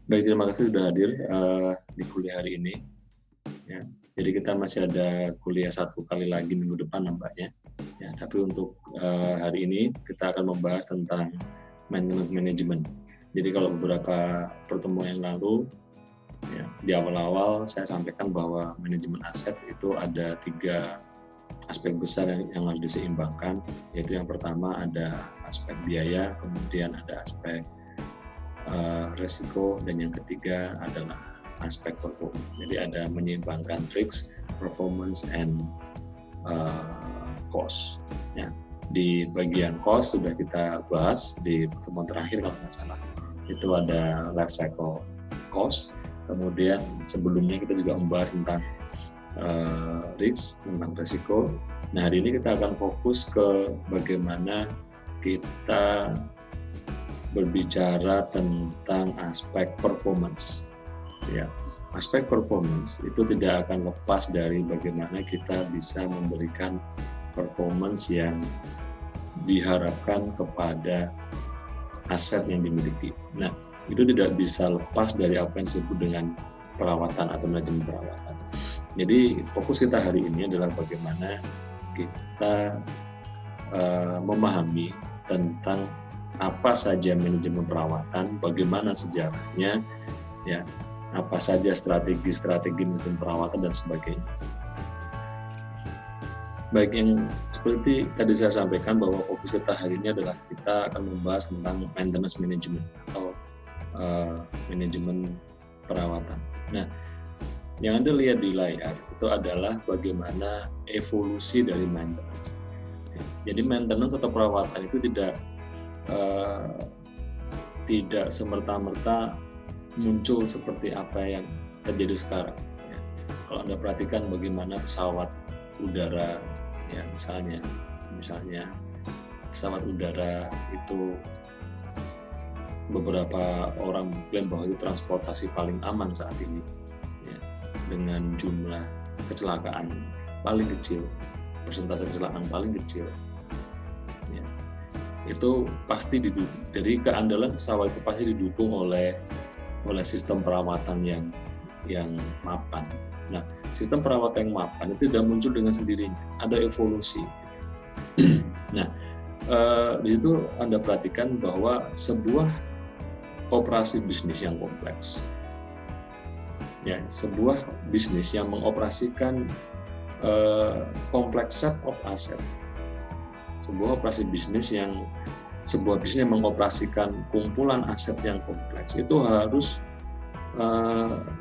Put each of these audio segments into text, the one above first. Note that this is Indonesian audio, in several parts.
Baik, terima kasih sudah hadir di kuliah hari ini. Ya, jadi kita masih ada kuliah satu kali lagi minggu depan nampaknya. Ya, tapi untuk hari ini kita akan membahas tentang maintenance management. Jadi kalau beberapa pertemuan yang lalu, ya, di awal-awal saya sampaikan bahwa manajemen aset itu ada 3 aspek besar yang harus diseimbangkan, yaitu yang pertama ada aspek biaya, kemudian ada aspek resiko, dan yang ketiga adalah aspek performance. Jadi ada menyeimbangkan risk, performance, and cost. Ya, di bagian cost sudah kita bahas di pertemuan terakhir kalau nggak salah. Itu ada life cycle cost. Kemudian sebelumnya kita juga membahas tentang risk, tentang resiko. Nah, hari ini kita akan fokus ke bagaimana kita berbicara tentang aspek performance. Ya, aspek performance itu tidak akan lepas dari bagaimana kita bisa memberikan performance yang diharapkan kepada aset yang dimiliki. Nah, itu tidak bisa lepas dari apa yang disebut dengan perawatan atau manajemen perawatan. Jadi fokus kita hari ini adalah bagaimana kita memahami tentang apa saja manajemen perawatan, bagaimana sejarahnya, ya, apa saja strategi-strategi manajemen perawatan dan sebagainya. Baik, yang seperti tadi saya sampaikan bahwa fokus kita hari ini adalah kita akan membahas tentang maintenance management atau manajemen perawatan. Nah, yang Anda lihat di layar itu adalah bagaimana evolusi dari maintenance. Jadi maintenance atau perawatan itu tidak semerta-merta muncul seperti apa yang terjadi sekarang. Ya. Kalau Anda perhatikan bagaimana pesawat udara, ya misalnya pesawat udara itu beberapa orang mengklaim bahwa itu transportasi paling aman saat ini, ya, dengan jumlah kecelakaan paling kecil, persentase kecelakaan paling kecil. Itu pasti dari keandalan pesawat itu pasti didukung oleh sistem perawatan yang mapan. Nah, sistem perawatan yang mapan itu tidak muncul dengan sendirinya, ada evolusi. Nah, di situ Anda perhatikan bahwa sebuah operasi bisnis yang kompleks, ya, sebuah bisnis yang mengoperasikan kompleks set of asset. Sebuah bisnis yang mengoperasikan kumpulan aset yang kompleks itu harus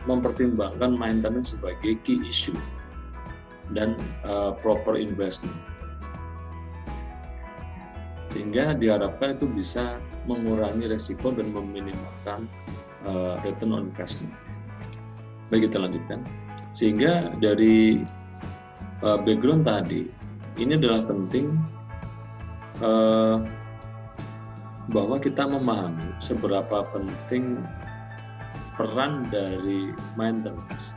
mempertimbangkan maintenance sebagai key issue dan proper investment, sehingga diharapkan itu bisa mengurangi resiko dan meminimalkan return on investment. Baik, kita lanjutkan. Sehingga dari background tadi, ini adalah penting bahwa kita memahami seberapa penting peran dari maintenance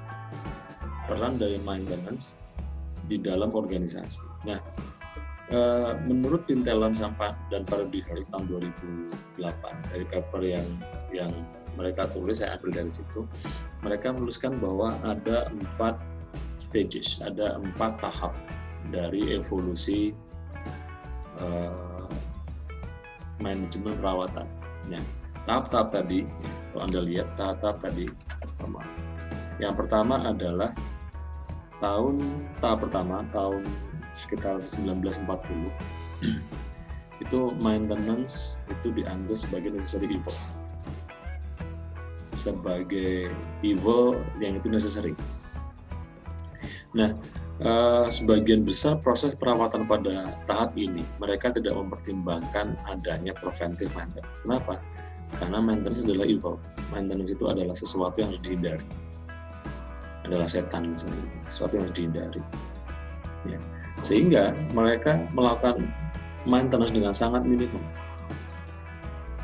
di dalam organisasi. Nah, menurut Tim Talent dan Parody Hearst tahun 2008 dari paper yang mereka tulis, saya ambil dari situ, mereka menuliskan bahwa ada 4 stages, ada 4 tahap dari evolusi manajemen perawatan. Ya, tahap-tahap tadi, kalau Anda lihat tahap-tahap tadi, yang pertama adalah tahun sekitar 1940 itu maintenance itu dianggap sebagai necessary evil, sebagai evil yang itu necessary. Nah, sebagian besar proses perawatan pada tahap ini mereka tidak mempertimbangkan adanya preventive maintenance. Kenapa? Karena maintenance adalah evil. Maintenance itu adalah sesuatu yang harus dihindari, adalah setan sendiri, sesuatu yang harus dihindari. Ya. Sehingga mereka melakukan maintenance dengan sangat minimum.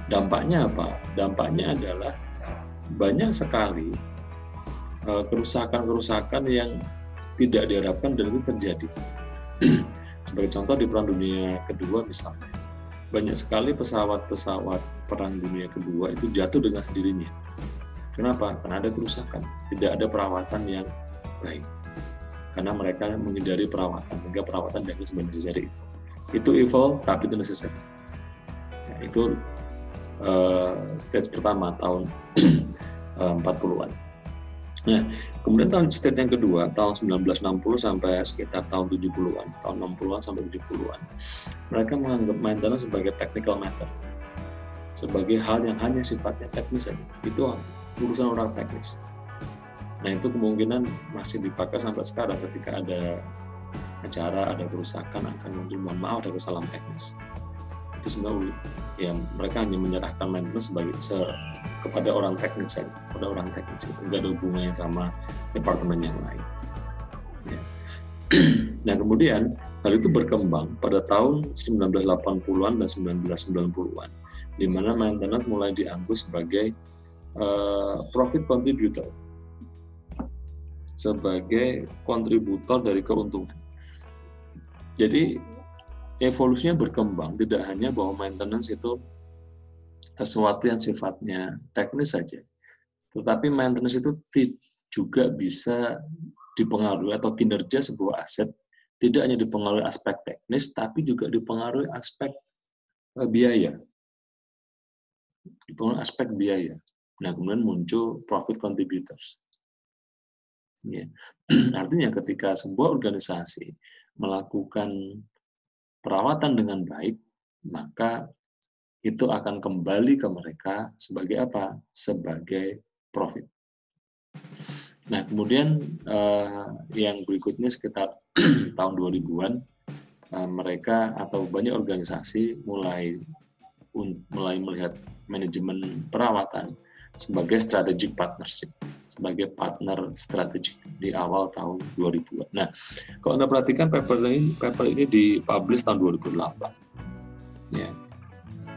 Dampaknya apa? Dampaknya adalah banyak sekali kerusakan-kerusakan yang tidak diharapkan dan itu terjadi. Sebagai contoh di Perang Dunia Kedua misalnya, banyak sekali pesawat-pesawat Perang Dunia Kedua itu jatuh dengan sendirinya. Kenapa? Karena ada kerusakan, tidak ada perawatan yang baik. Karena mereka menghindari perawatan, sehingga perawatan dianggap sebagai necessary. Itu evil, tapi itu necessary. Ya, itu stage pertama tahun 40-an. Nah, kemudian stage yang kedua tahun 1960 sampai sekitar tahun 70-an, tahun 60-an sampai 70-an. Mereka menganggap maintenance sebagai technical matter, sebagai hal yang hanya sifatnya teknis saja. Itu urusan orang teknis. Nah, itu kemungkinan masih dipakai sampai sekarang ketika ada acara, ada kerusakan, akan muncul mohon maaf, ada kesalahan teknis. Itu sebenarnya ya mereka hanya menyerahkan maintenance kepada orang teknis saja, kepada orang teknis, tidak ada hubungannya sama departemen yang lain. Ya. Nah, kemudian hal itu berkembang pada tahun 1980-an dan 1990-an, di mana maintenance mulai dianggap sebagai profit contributor, sebagai kontributor dari keuntungan. Jadi evolusinya berkembang, tidak hanya bahwa maintenance itu sesuatu yang sifatnya teknis saja, tetapi maintenance itu juga bisa dipengaruhi, atau kinerja sebuah aset tidak hanya dipengaruhi aspek teknis, tapi juga dipengaruhi aspek biaya. Dipengaruhi aspek biaya. Nah, kemudian muncul profit contributors. Ya. Artinya ketika sebuah organisasi melakukan perawatan dengan baik, maka itu akan kembali ke mereka sebagai apa? Sebagai profit. Nah, kemudian yang berikutnya sekitar tahun 2000-an, mereka atau banyak organisasi mulai melihat manajemen perawatan sebagai strategic partnership, sebagai partner strategik di awal tahun 2000-an. Nah, kalau Anda perhatikan paper ini dipublish tahun 2008. Ya.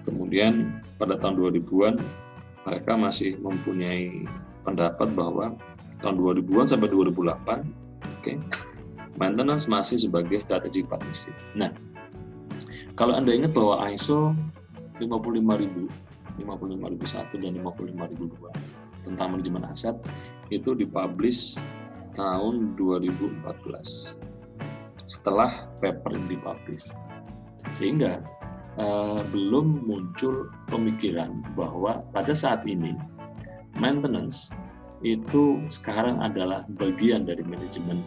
Kemudian pada tahun 2000-an mereka masih mempunyai pendapat bahwa tahun 2000-an sampai 2008, maintenance masih sebagai strategic partnership. Nah, kalau Anda ingat bahwa ISO 55001 dan 55002 tentang manajemen aset itu dipublish tahun 2014 setelah paper ini dipublish, sehingga belum muncul pemikiran bahwa pada saat ini maintenance itu sekarang adalah bagian dari manajemen,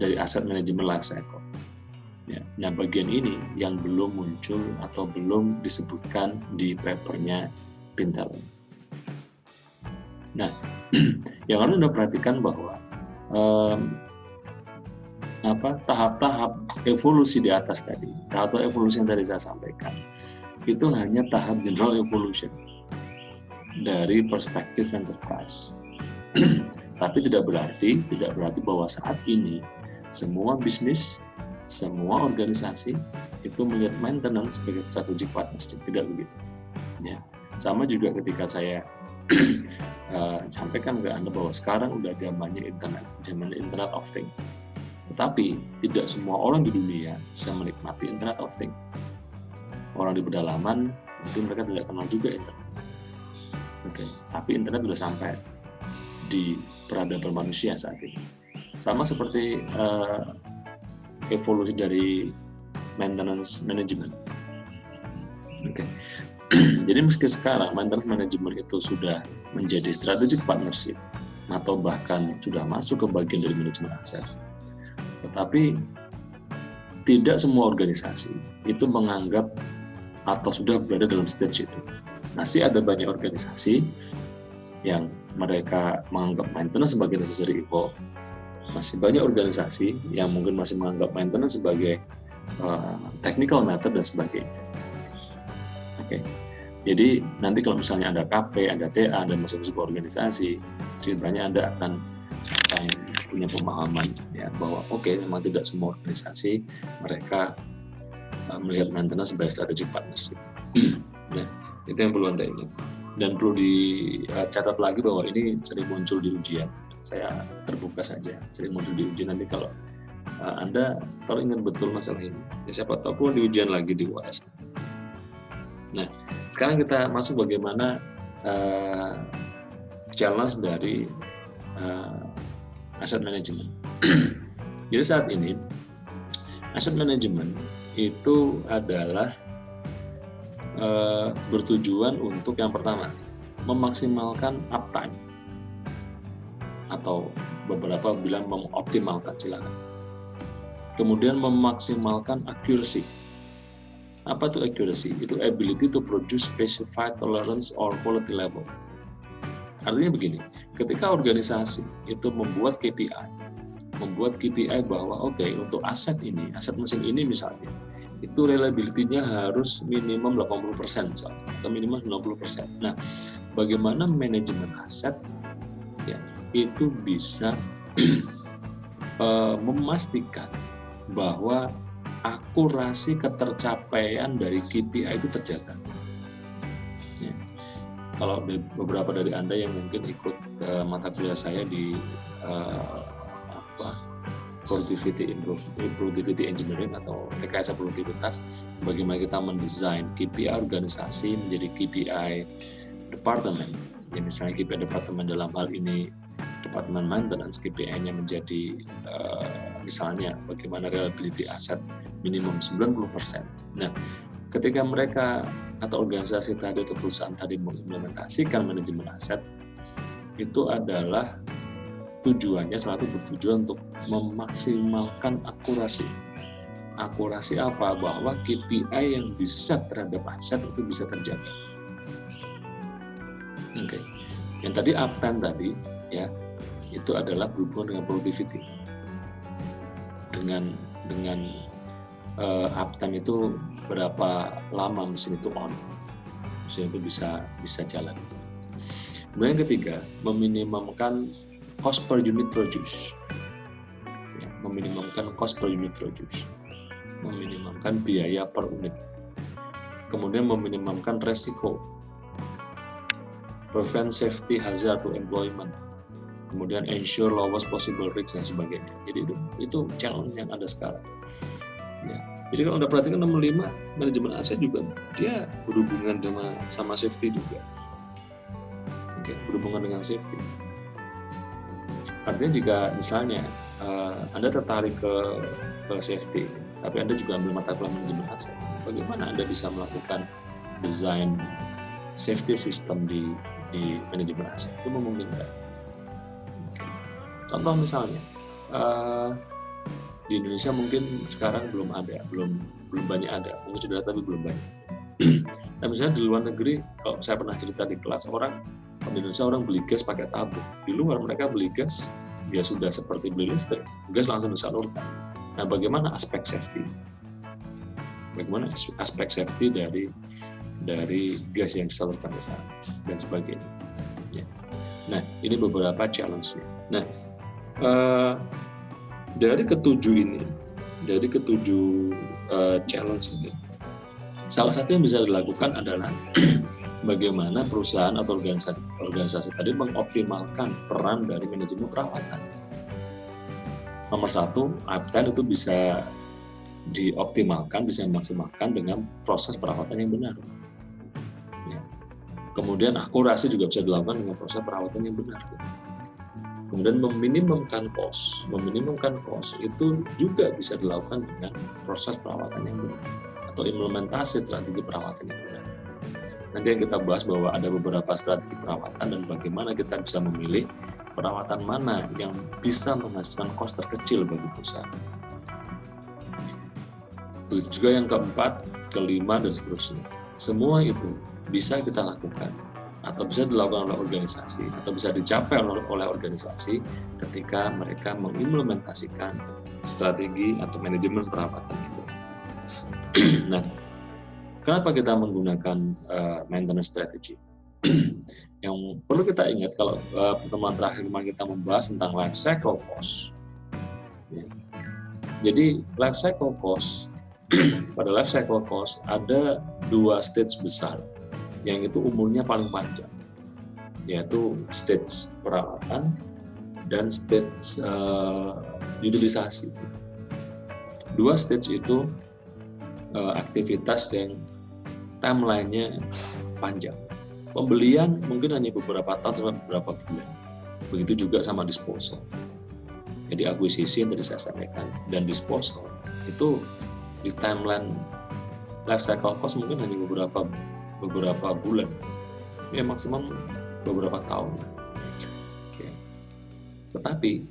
dari aset manajemen life cycle. Ya, nah, bagian ini yang belum muncul atau belum disebutkan di papernya Pintelli. Nah, yang harus Anda perhatikan bahwa tahap-tahap evolusi di atas tadi, tahap evolusi yang tadi saya sampaikan, itu hanya tahap general evolution dari perspektif enterprise. Tapi tidak berarti bahwa saat ini semua bisnis, semua organisasi itu melihat maintenance sebagai strategic partnership, tidak begitu. Ya. Sama juga ketika saya sampaikan ke Anda bahwa sekarang udah zamannya Internet of Things. Tetapi tidak semua orang di dunia bisa menikmati Internet of Things. Orang di pedalaman mungkin mereka tidak kenal juga internet. Tapi internet sudah sampai di peradaban manusia saat ini. Sama seperti evolusi dari maintenance management. Jadi meski sekarang maintenance management itu sudah menjadi strategic partnership atau bahkan sudah masuk ke bagian dari manajemen aset, tetapi tidak semua organisasi itu menganggap atau sudah berada dalam stage itu. Masih ada banyak organisasi yang mereka menganggap maintenance sebagai necessary evil. Masih banyak organisasi yang mungkin masih menganggap maintenance sebagai technical matter dan sebagainya. Jadi nanti kalau misalnya ada KP, ada TA, dan masuk sebuah organisasi, ceritanya Anda akan punya pemahaman ya bahwa memang tidak semua organisasi mereka melihat maintenance sebagai strategic partnership. Nah, itu yang perlu Anda ingat. Dan perlu dicatat lagi bahwa ini sering muncul di ujian. Saya terbuka saja, sering muncul di ujian. Nanti kalau Anda ingat betul masalah ini, ya siapa tahu pun di ujian lagi di UAS. Nah, sekarang kita masuk bagaimana challenge dari asset management. Jadi saat ini asset management itu adalah bertujuan untuk yang pertama memaksimalkan uptime, atau beberapa bilang mengoptimalkan, silakan. Kemudian memaksimalkan accuracy. Apa itu accuracy? Itu ability to produce specified tolerance or quality level. Artinya begini, ketika organisasi itu membuat KPI bahwa oke, untuk aset ini, aset mesin ini misalnya, itu reliability-nya harus minimum 80% misalnya, atau minimum 90%. Nah, bagaimana manajemen aset ya, itu bisa memastikan bahwa akurasi ketercapaian dari KPI itu terjaga. Ya. Kalau beberapa dari Anda yang mungkin ikut mata kuliah saya di productivity engineering atau rekayasa produktivitas, bagaimana kita mendesain KPI organisasi menjadi KPI departemen. Ya, misalnya KPI departemen dalam hal ini departemen maintenance, KPI-nya menjadi misalnya bagaimana reliability aset minimum 90%. Nah, ketika mereka atau organisasi tadi atau perusahaan tadi mengimplementasikan manajemen aset, itu adalah tujuannya selalu bertujuan untuk memaksimalkan akurasi. Akurasi apa? Bahwa KPI yang diset terhadap aset itu bisa terjaga. Oke. Yang tadi uptime tadi ya, itu adalah berhubungan dengan productivity. Dengan uptime itu berapa lama mesin itu on, mesin itu bisa jalan. Kemudian yang ketiga, meminimumkan cost per unit produce, ya, meminimumkan cost per unit produce, meminimumkan biaya per unit. Kemudian meminimumkan resiko, prevent safety hazard to employment, kemudian ensure lowest possible risk dan sebagainya. Jadi itu challenge yang ada sekarang. Ya. Jadi kalau Anda perhatikan nomor 5, manajemen aset juga dia berhubungan sama safety juga. Oke, berhubungan dengan safety. Artinya jika misalnya Anda tertarik ke safety, tapi Anda juga ambil mata kuliah manajemen aset, bagaimana Anda bisa melakukan desain safety system di manajemen aset? Itu memungkinkan. Oke. Contoh misalnya, di Indonesia mungkin sekarang belum banyak ada, mungkin sudah ada tapi belum banyak. Nah, misalnya di luar negeri, kalau saya pernah cerita di kelas, di Indonesia orang beli gas pakai tabung. Di luar mereka beli gas, ya sudah seperti beli listrik, gas langsung disalurkan. Nah, bagaimana aspek safety? Bagaimana aspek safety dari gas yang disalurkan ke sana dan sebagainya. Ya. Nah, ini beberapa challenge-nya. Nah, dari ketujuh challenge ini, salah satu yang bisa dilakukan adalah bagaimana perusahaan atau organisasi tadi mengoptimalkan peran dari manajemen perawatan. Nomor 1, uptime itu bisa dioptimalkan, bisa dimaksimalkan dengan proses perawatan yang benar. Ya. Kemudian akurasi juga bisa dilakukan dengan proses perawatan yang benar. Kemudian meminimumkan cost itu juga bisa dilakukan dengan proses perawatan yang benar atau implementasi strategi perawatan yang benar. Nanti yang kita bahas bahwa ada beberapa strategi perawatan dan bagaimana kita bisa memilih perawatan mana yang bisa menghasilkan cost terkecil bagi perusahaan. Begitu juga yang keempat, kelima, dan seterusnya. Semua itu bisa kita lakukan atau bisa dilakukan oleh organisasi atau bisa dicapai oleh organisasi ketika mereka mengimplementasikan strategi atau manajemen perawatan itu. Nah, kenapa kita menggunakan maintenance strategy? Yang perlu kita ingat kalau pertemuan terakhir kemarin kita membahas tentang life cycle cost. Ya. Jadi life cycle cost, pada life cycle cost ada 2 stage besar yang itu umurnya paling panjang, yaitu stage perawatan dan stage utilisasi. 2 stage itu aktivitas yang timeline-nya panjang. Pembelian mungkin hanya beberapa tahun sampai beberapa bulan. Begitu juga sama disposal. Jadi akuisisi yang tadi saya sampaikan dan disposal itu di timeline life cycle cost mungkin hanya beberapa bulan, ya maksimum beberapa tahun. Ya. Tetapi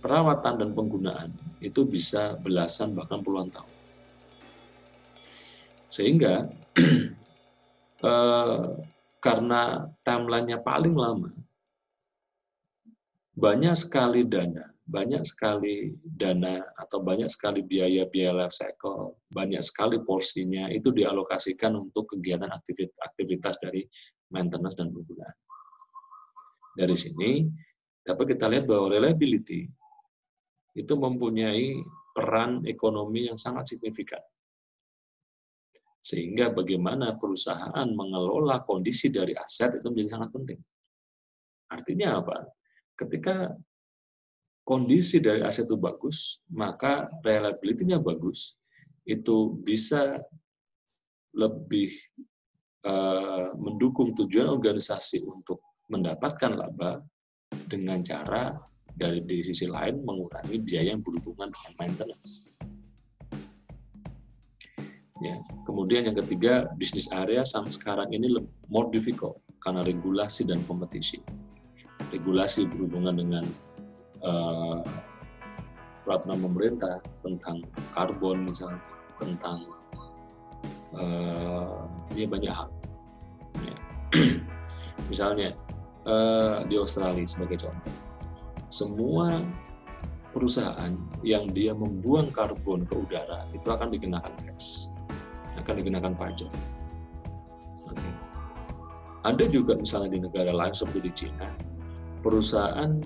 perawatan dan penggunaan itu bisa belasan bahkan puluhan tahun. Sehingga karena timeline-nya paling lama, banyak sekali dana atau banyak sekali biaya life cycle, banyak sekali porsinya itu dialokasikan untuk kegiatan aktivitas dari maintenance dan penggunaan. Dari sini dapat kita lihat bahwa reliability itu mempunyai peran ekonomi yang sangat signifikan. Sehingga bagaimana perusahaan mengelola kondisi dari aset itu menjadi sangat penting. Artinya apa? Ketika kondisi dari aset itu bagus, maka reliability-nya bagus, itu bisa lebih mendukung tujuan organisasi untuk mendapatkan laba dengan cara di sisi lain mengurangi biaya yang berhubungan dengan maintenance. Ya. Kemudian yang ketiga, bisnis area sekarang ini more difficult karena regulasi dan kompetisi. Regulasi berhubungan dengan peraturan pemerintah tentang karbon misalnya, tentang banyak hal. Ya. Misalnya di Australia sebagai contoh, semua perusahaan yang dia membuang karbon ke udara itu akan dikenakan tax, akan dikenakan pajak. Okay. Ada juga misalnya di negara lain seperti di Cina, perusahaan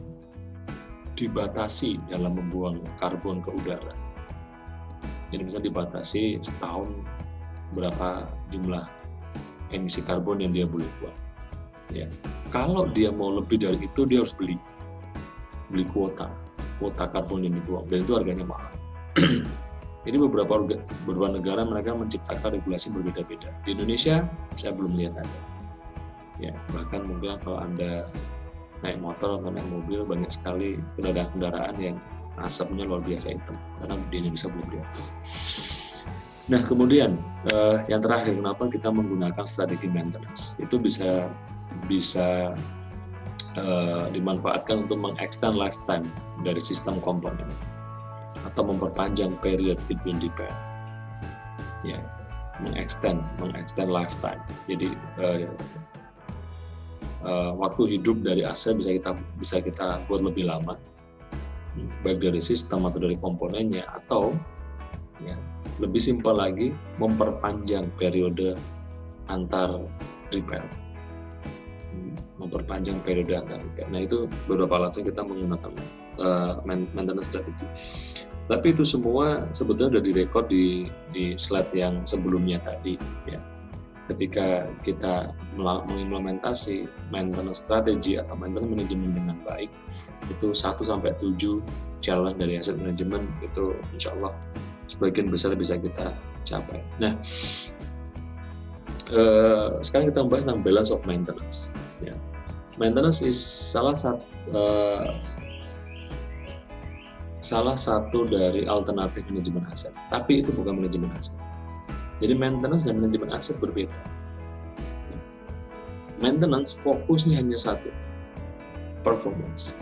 dibatasi dalam membuang karbon ke udara. Jadi misalnya dibatasi setahun berapa jumlah emisi karbon yang dia boleh buang. Ya. Kalau dia mau lebih dari itu, dia harus beli kuota karbon yang dibuang, dan itu harganya mahal. Ini beberapa negara mereka menciptakan regulasi berbeda-beda. Di Indonesia saya belum lihat ada. Ya, bahkan mungkin kalau Anda naik motor atau naik mobil, banyak sekali kendaraan yang asapnya luar biasa hitam, karena di Indonesia belum diatur. Nah, kemudian yang terakhir, kenapa kita menggunakan strategi maintenance? Itu bisa dimanfaatkan untuk mengextend lifetime dari sistem komponen atau memperpanjang period between repair. Ya, mengextend lifetime. Jadi waktu hidup dari aset bisa kita buat lebih lama, baik dari sistem atau dari komponennya, atau ya, lebih simpel lagi, memperpanjang periode antar repair. Nah, itu beberapa alasan kita menggunakan maintenance strategy. Tapi itu semua sebetulnya sudah direkod di slide yang sebelumnya tadi. Ya. Ketika kita mengimplementasi maintenance strategy atau maintenance management dengan baik, itu 1-7 challenge dari asset management itu insya Allah sebagian besar bisa kita capai. Nah, sekarang kita membahas tentang balance of maintenance. Ya. Maintenance is salah satu dari alternatif manajemen aset, tapi itu bukan manajemen aset. Jadi maintenance dan manajemen aset berbeda. Maintenance fokusnya hanya satu, performance.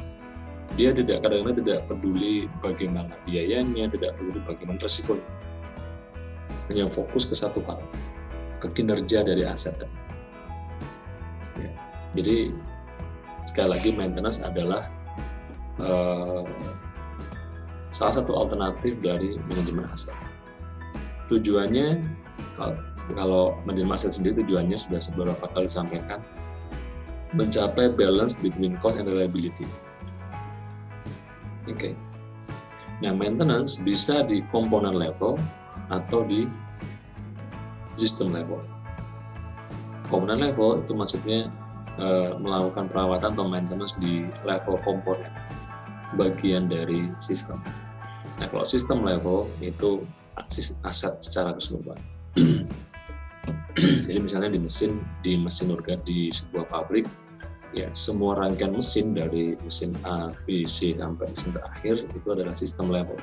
Dia kadang-kadang tidak peduli bagaimana biayanya, tidak peduli bagaimana resikonya. Hanya fokus ke satu hal, ke kinerja dari aset. Ya. Jadi sekali lagi maintenance adalah salah satu alternatif dari manajemen aset. Tujuannya, kalau manajemen aset sendiri tujuannya sudah beberapa kali disampaikan, mencapai balance between cost and reliability. Oke. Nah, maintenance bisa di komponen level atau di sistem level. Komponen level itu maksudnya melakukan perawatan atau maintenance di level komponen, bagian dari sistem. Nah, kalau sistem level itu aset secara keseluruhan. Jadi misalnya di mesin organ di sebuah pabrik, ya semua rangkaian mesin dari mesin A, B, C sampai mesin terakhir itu adalah sistem level.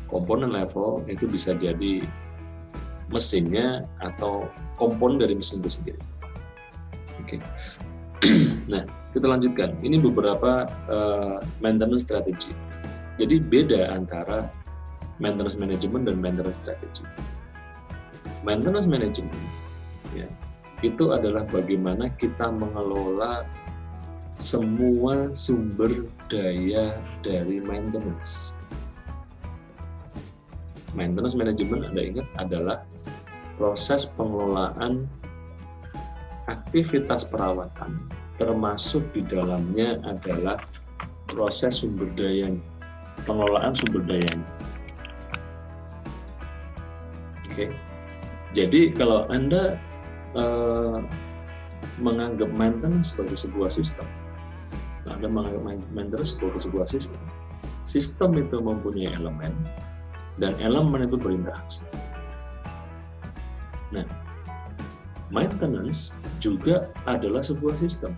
Komponen level itu bisa jadi mesinnya atau komponen dari mesin itu sendiri. Oke. Nah, kita lanjutkan. Ini beberapa maintenance strategy. Jadi beda antara maintenance management dan maintenance strategy. Maintenance management ya, itu adalah bagaimana kita mengelola semua sumber daya dari maintenance. Maintenance management, Anda ingat, adalah proses pengelolaan aktivitas perawatan, termasuk di dalamnya adalah proses sumber daya, pengelolaan sumber daya. Oke. Jadi kalau Anda menganggap maintenance sebagai sebuah sistem, Anda menganggap maintenance sebagai sebuah sistem. Sistem itu mempunyai elemen, dan elemen itu berinteraksi. Nah, maintenance juga adalah sebuah sistem,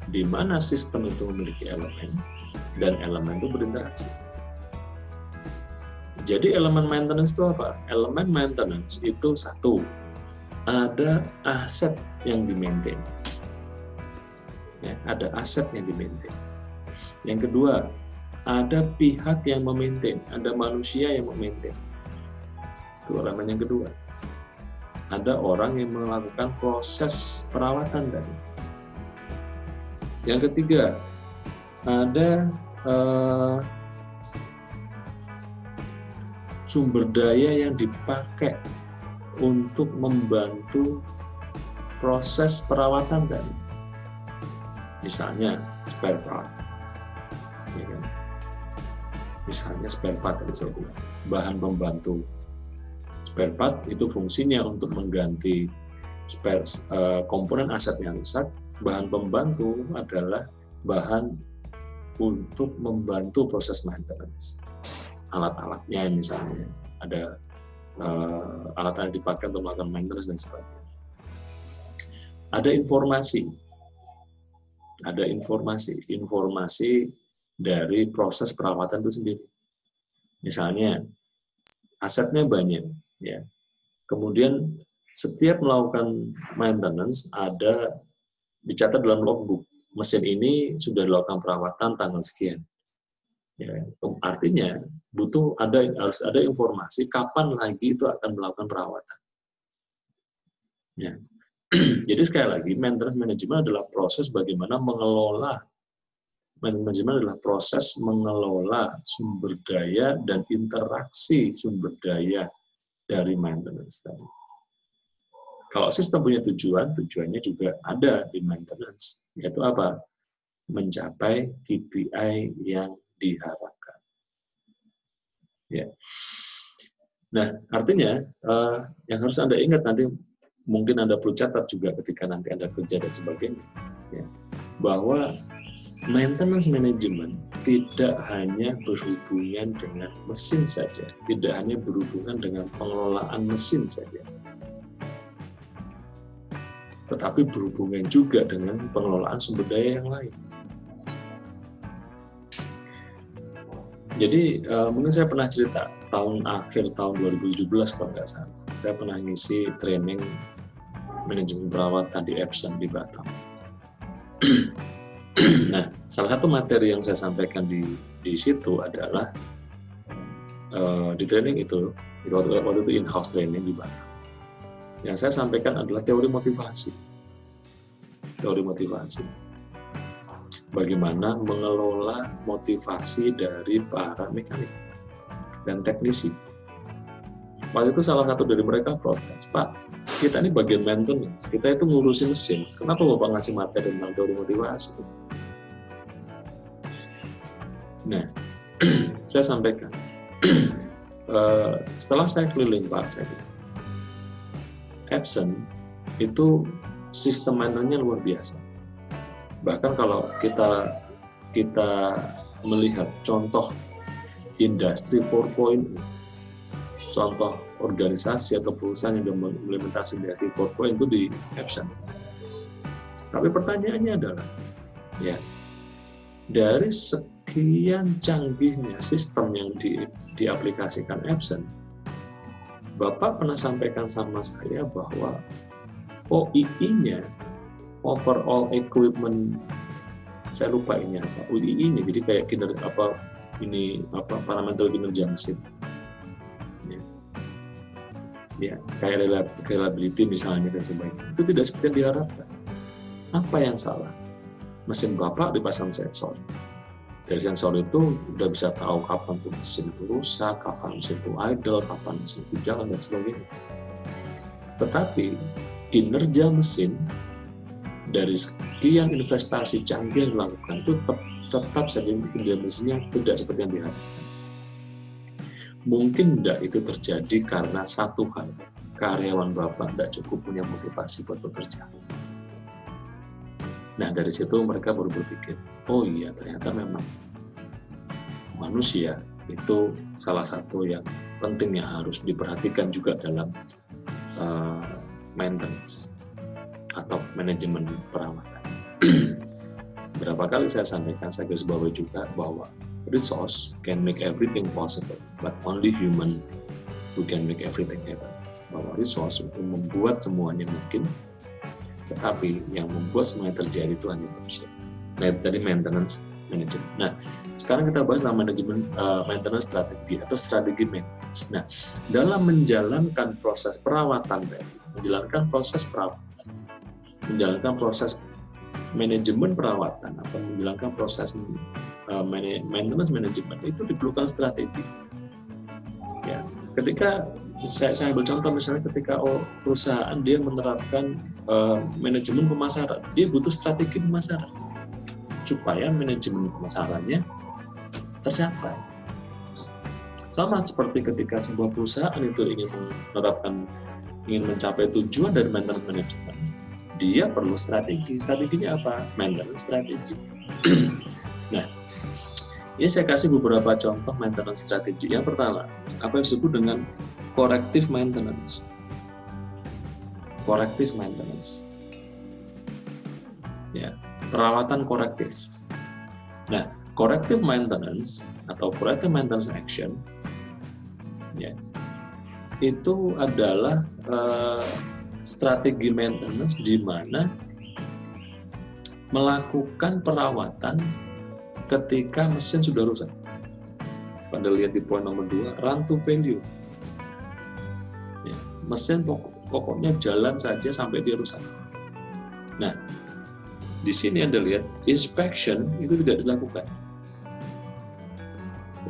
di mana sistem itu memiliki elemen, dan elemen itu berinteraksi. Jadi elemen maintenance itu apa? Elemen maintenance itu satu, ada aset yang di-maintain. Ya, ada aset yang di-maintain. Yang kedua, ada pihak yang memaintain, ada manusia yang memaintain. Itu elemen yang kedua. Ada orang yang melakukan proses perawatan tadi. Yang ketiga, ada sumber daya yang dipakai untuk membantu proses perawatan tadi. Misalnya spare part. Ya kan? Misalnya spare part tadi saya bilang, bahan pembantu. Spare part itu fungsinya untuk mengganti komponen aset yang rusak. Bahan pembantu adalah bahan untuk membantu proses maintenance. Alat-alatnya misalnya, ada alat yang dipakai untuk melakukan maintenance dan sebagainya. Ada informasi dari proses perawatan itu sendiri. Misalnya, asetnya banyak, ya. Kemudian setiap melakukan maintenance ada dicatat dalam logbook. Mesin ini sudah dilakukan perawatan tanggal sekian. Ya, artinya harus ada informasi kapan lagi itu akan melakukan perawatan. Ya. Jadi sekali lagi, maintenance management adalah proses bagaimana mengelola. Manajemen adalah proses mengelola sumber daya dan interaksi sumber daya dari maintenance tadi. Kalau sistem punya tujuannya juga ada di maintenance, yaitu apa? Mencapai KPI yang diharapkan. Ya. Nah, artinya yang harus Anda ingat nanti, mungkin Anda perlu catat juga ketika nanti Anda kerja dan sebagainya, ya, bahwa maintenance management tidak hanya berhubungan dengan mesin saja, tidak hanya berhubungan dengan pengelolaan mesin saja, tetapi berhubungan juga dengan pengelolaan sumber daya yang lain. Jadi mungkin saya pernah cerita akhir tahun 2017 kalau nggak salah, saya pernah ngisi training manajemen perawatan di Epson di Batam. Nah, salah satu materi yang saya sampaikan di situ adalah di training itu waktu itu in-house training di Batam. Yang saya sampaikan adalah teori motivasi. Teori motivasi. Bagaimana mengelola motivasi dari para mekanik dan teknisi. Waktu itu salah satu dari mereka protes, Pak, kita ini bagian maintenance, kita itu ngurusin mesin, kenapa Bapak ngasih materi tentang teori motivasi? Nah, saya sampaikan, setelah saya keliling Pak, saya bilang, Epson itu sistem maintenance-nya luar biasa. Bahkan kalau kita melihat contoh industri 4.0, contoh organisasi atau perusahaan yang mengimplementasi Industri 4.0 itu di Epson. Tapi pertanyaannya adalah, ya, dari sekian canggihnya sistem yang diaplikasikan Epson, Bapak pernah sampaikan sama saya bahwa OII-nya, overall equipment, saya lupa ini apa, OII-nya, jadi kayak parameter kinerja mesin. Ya, kayak reliability misalnya dan sebagainya. Itu tidak seperti yang diharapkan. Apa yang salah? Mesin Bapak dipasang sensor. Dari sensor itu udah bisa tahu kapan tuh mesin itu rusak, kapan mesin itu idle, kapan mesin itu jalan dan sebagainya. Tetapi kinerja mesin dari sekian investasi canggih yang dilakukan itu tetap saja kinerja mesinnya tidak seperti yang diharapkan. Mungkin tidak itu terjadi karena satu hal, karyawan Bapak tidak cukup punya motivasi buat bekerja. Nah, dari situ mereka baru berpikir, oh iya, ternyata memang manusia itu salah satu yang penting yang harus diperhatikan juga dalam maintenance atau manajemen perawatan. Berapa kali saya sampaikan, saya garis bawahi juga bahwa resource can make everything possible, but only human who can make everything happen. Bahwa resource untuk membuat semuanya mungkin, tetapi yang membuat semuanya terjadi itu hanya manusia. Nah, tadi maintenance management. Nah, sekarang kita bahas tentang manajemen maintenance strategi atau strategi maintenance. Nah, dalam menjalankan proses perawatan tadi, menjalankan proses manajemen perawatan atau menjalankan proses maintenance management itu diperlukan strategi. Ya, ketika saya ambil contoh misalnya ketika perusahaan dia menerapkan manajemen pemasaran, dia butuh strategi pemasaran supaya manajemen pemasarannya tercapai. Sama seperti ketika sebuah perusahaan itu ingin mencapai tujuan dari maintenance management, dia perlu strategi. Strateginya apa? Maintenance strategi. Nah, ini saya kasih beberapa contoh maintenance strategi. Yang pertama, apa yang disebut dengan corrective maintenance. Corrective maintenance. Ya, perawatan korektif. Nah, corrective maintenance atau corrective maintenance action, ya, itu adalah strategi maintenance di mana melakukan perawatan ketika mesin sudah rusak. Pada lihat di poin nomor 2, run to failure. Ya, mesin pokoknya jalan saja sampai dia rusak. Nah, di sini Anda lihat inspection itu tidak dilakukan.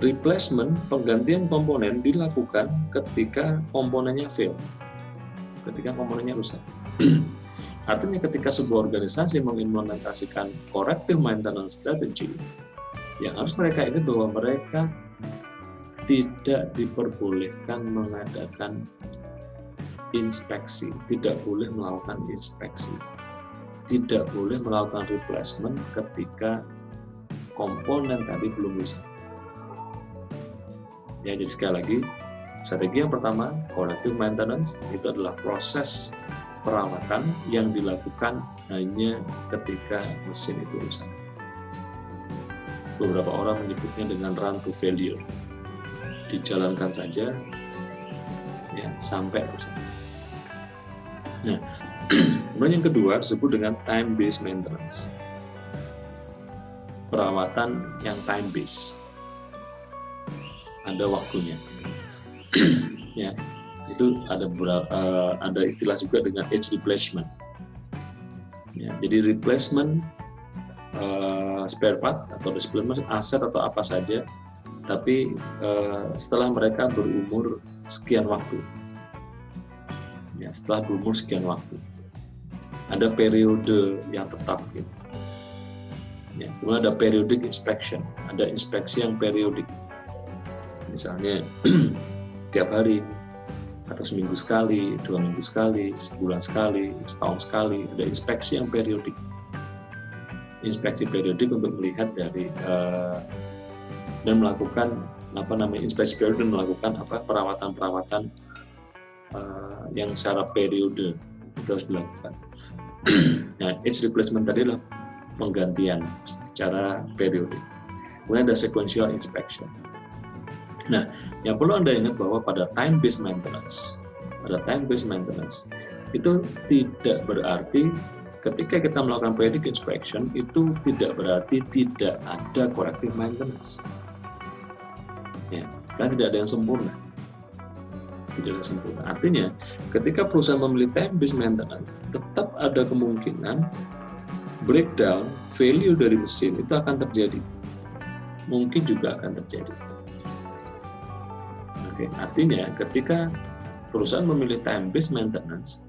Replacement, penggantian komponen dilakukan ketika komponennya fail, ketika komponennya rusak. Artinya ketika sebuah organisasi mengimplementasikan corrective maintenance strategy, yang harus mereka ingat bahwa mereka tidak diperbolehkan mengadakan inspeksi, tidak boleh melakukan inspeksi, tidak boleh melakukan replacement ketika komponen tadi belum rusak. Ya, jadi sekali lagi, strategi yang pertama, corrective maintenance, itu adalah proses perawatan yang dilakukan hanya ketika mesin itu rusak. Beberapa orang menyebutnya dengan run to failure. Dijalankan saja ya sampai rusak. Nah, kemudian yang kedua disebut dengan time based maintenance. Perawatan yang time based. Ada waktunya. Ya, itu ada istilah juga dengan age replacement. Ya, jadi replacement spare part atau replacement aset atau apa saja, tapi setelah mereka berumur sekian waktu. Ya, setelah berumur sekian waktu, ada periode yang tetap. Gitu. Ya, kemudian ada periodic inspection, ada inspeksi yang periodik. Misalnya tiap hari atau seminggu sekali, 2 minggu sekali, sebulan sekali, setahun sekali, ada inspeksi yang periodik. Inspeksi periodik untuk melihat dari dan melakukan inspeksi periode dan melakukan perawatan-perawatan yang secara periode itu harus dilakukan. Nah, age replacement tadi adalah penggantian secara periode. Kemudian ada sequential inspection. Nah, yang perlu Anda ingat bahwa pada time-based maintenance, itu tidak berarti ketika kita melakukan periodic inspection itu tidak berarti tidak ada corrective maintenance. Ya, karena tidak ada yang sempurna. Tidak ada yang sempurna. Artinya, ketika perusahaan memilih time-based maintenance, tetap ada kemungkinan breakdown, failure dari mesin itu akan terjadi. Mungkin juga akan terjadi. Oke, artinya ketika perusahaan memilih time-based maintenance,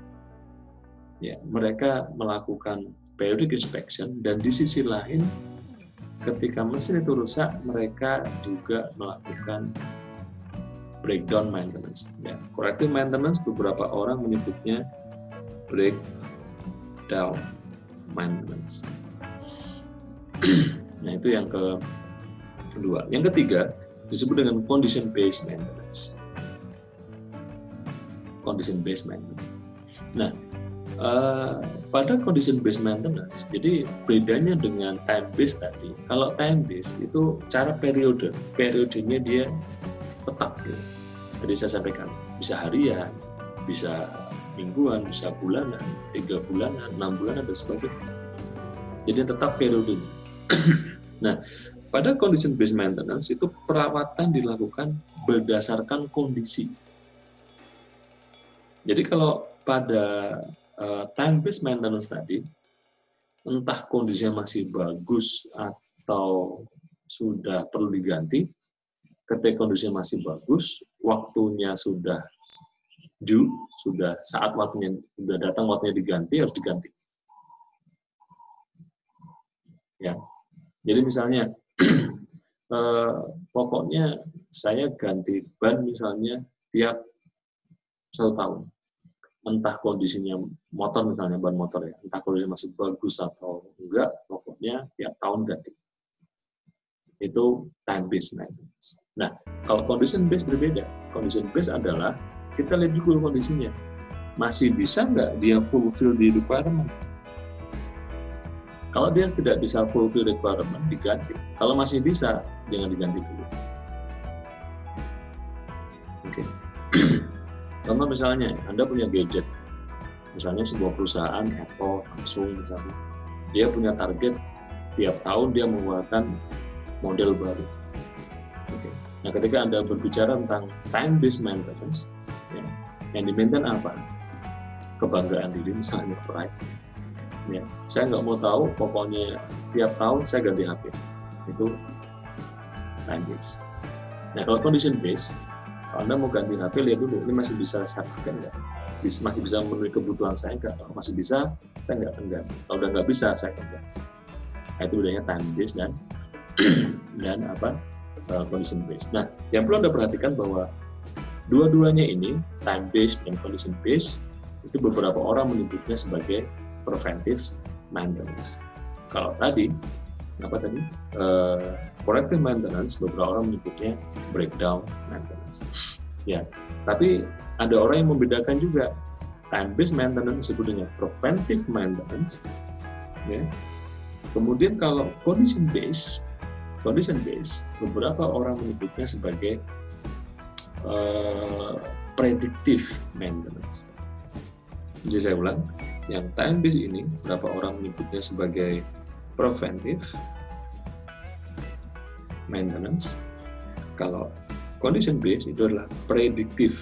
ya, mereka melakukan periodic inspection, dan di sisi lain ketika mesin itu rusak, mereka juga melakukan breakdown maintenance. Ya, corrective maintenance beberapa orang menyebutnya breakdown maintenance. Nah, itu yang kedua. Yang ketiga disebut dengan condition based maintenance. Condition based maintenance. Nah, pada condition based maintenance, jadi bedanya dengan time based tadi. Kalau time based itu cara periodenya dia tetap. Gitu. Tadi saya sampaikan, bisa harian, bisa mingguan, bisa bulanan, 3 bulanan, 6 bulanan, dan sebagainya. Jadi tetap periodenya. Nah, pada condition based maintenance itu perawatan dilakukan berdasarkan kondisi. Jadi kalau pada time based maintenance tadi, entah kondisinya masih bagus atau sudah perlu diganti, ketika kondisinya masih bagus, waktunya sudah due, sudah saat waktunya sudah datang, waktunya diganti, harus diganti. Ya, jadi misalnya pokoknya saya ganti ban misalnya tiap 1 tahun. Entah kondisinya motor misalnya, ban motor ya, entah kondisinya masih bagus atau enggak, pokoknya tiap tahun ganti. Itu time based maintenance. Nah, kalau condition based berbeda. Condition based adalah kita lihat dulu kondisinya. Masih bisa nggak dia fulfill di requirement? Kalau dia tidak bisa fulfill requirement, diganti. Kalau masih bisa, jangan diganti dulu. Oke. Contoh misalnya, Anda punya gadget. Misalnya sebuah perusahaan, Apple, Samsung misalnya. Dia punya target, tiap tahun dia mengeluarkan model baru. Oke. Nah, ketika Anda berbicara tentang time-based maintenance, ya, yang di-maintain apa? Kebanggaan diri, misalnya pride. Ya, saya nggak mau tahu, pokoknya tiap tahun saya ganti HP. Itu time-based. Nah, kalau condition-based, kalau Anda mau ganti HP, lihat dulu, ini masih bisa saya pakai nggak? Masih bisa memenuhi kebutuhan saya nggak? Kalau masih bisa, saya nggak akan ganti. Kalau udah nggak bisa, saya akan ganti. Nah, itu bedanya time-based dan condition based. Nah, yang perlu Anda perhatikan bahwa dua-duanya ini, time based dan condition based, itu beberapa orang menyebutnya sebagai preventive maintenance. Kalau tadi corrective maintenance, beberapa orang menyebutnya breakdown maintenance. Ya, tapi ada orang yang membedakan juga. Time based maintenance disebut dengan preventive maintenance. Ya. Kemudian kalau condition based, beberapa orang menyebutnya sebagai predictive maintenance. Jadi saya ulang, yang time based ini beberapa orang menyebutnya sebagai preventive maintenance. Kalau condition based itu adalah predictive,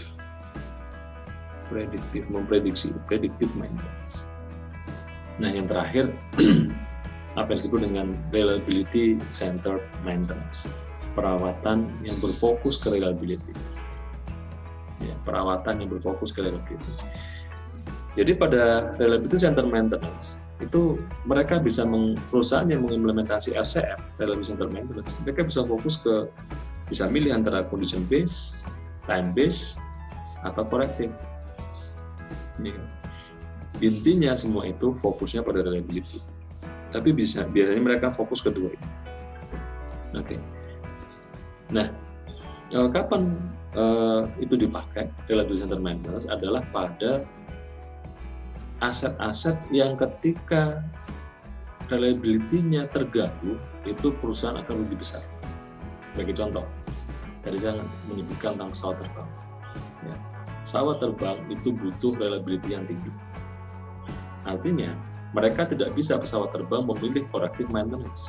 memprediksi, predictive maintenance. Nah, yang terakhir apa yang disebut dengan reliability centered maintenance, perawatan yang berfokus ke reliability. Ya, perawatan yang berfokus ke reliability. Jadi pada reliability centered maintenance itu mereka bisa perusahaan yang mengimplementasi RCM, reliability centered maintenance, mereka bisa fokus ke, bisa milih antara condition based, time based, atau corrective. Ya. Intinya semua itu fokusnya pada reliability. Tapi biasanya mereka fokus kedua ini. Oke. Nah, Kapan itu dipakai? Reliability center maintenance adalah pada aset-aset yang ketika reliability-nya terganggu, itu perusahaan akan rugi besar. Bagi contoh, tadi saya menyebutkan tentang pesawat terbang. Ya, pesawat terbang itu butuh reliability yang tinggi. Artinya, mereka tidak bisa pesawat terbang memilih corrective maintenance.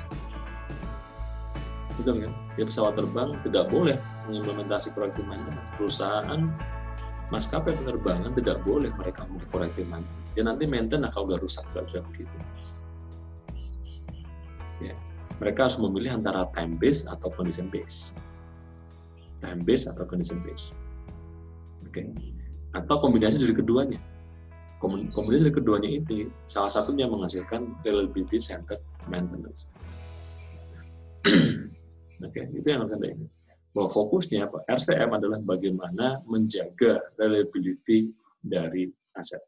Betul kan? Ya, pesawat terbang tidak boleh mengimplementasi corrective maintenance. Perusahaan maskapai penerbangan tidak boleh mereka memilih corrective maintenance. Ya nanti maintenance kalau udah rusak, nggak bisa begitu. Ya, mereka harus memilih antara time based atau condition based. Time based atau condition based. Oke. Atau kombinasi dari keduanya. Kombinasi dari keduanya itu salah satunya menghasilkan reliability centered maintenance. Oke, itu yang harus Anda ingat. Bahwa fokusnya RCM adalah bagaimana menjaga reliability dari aset.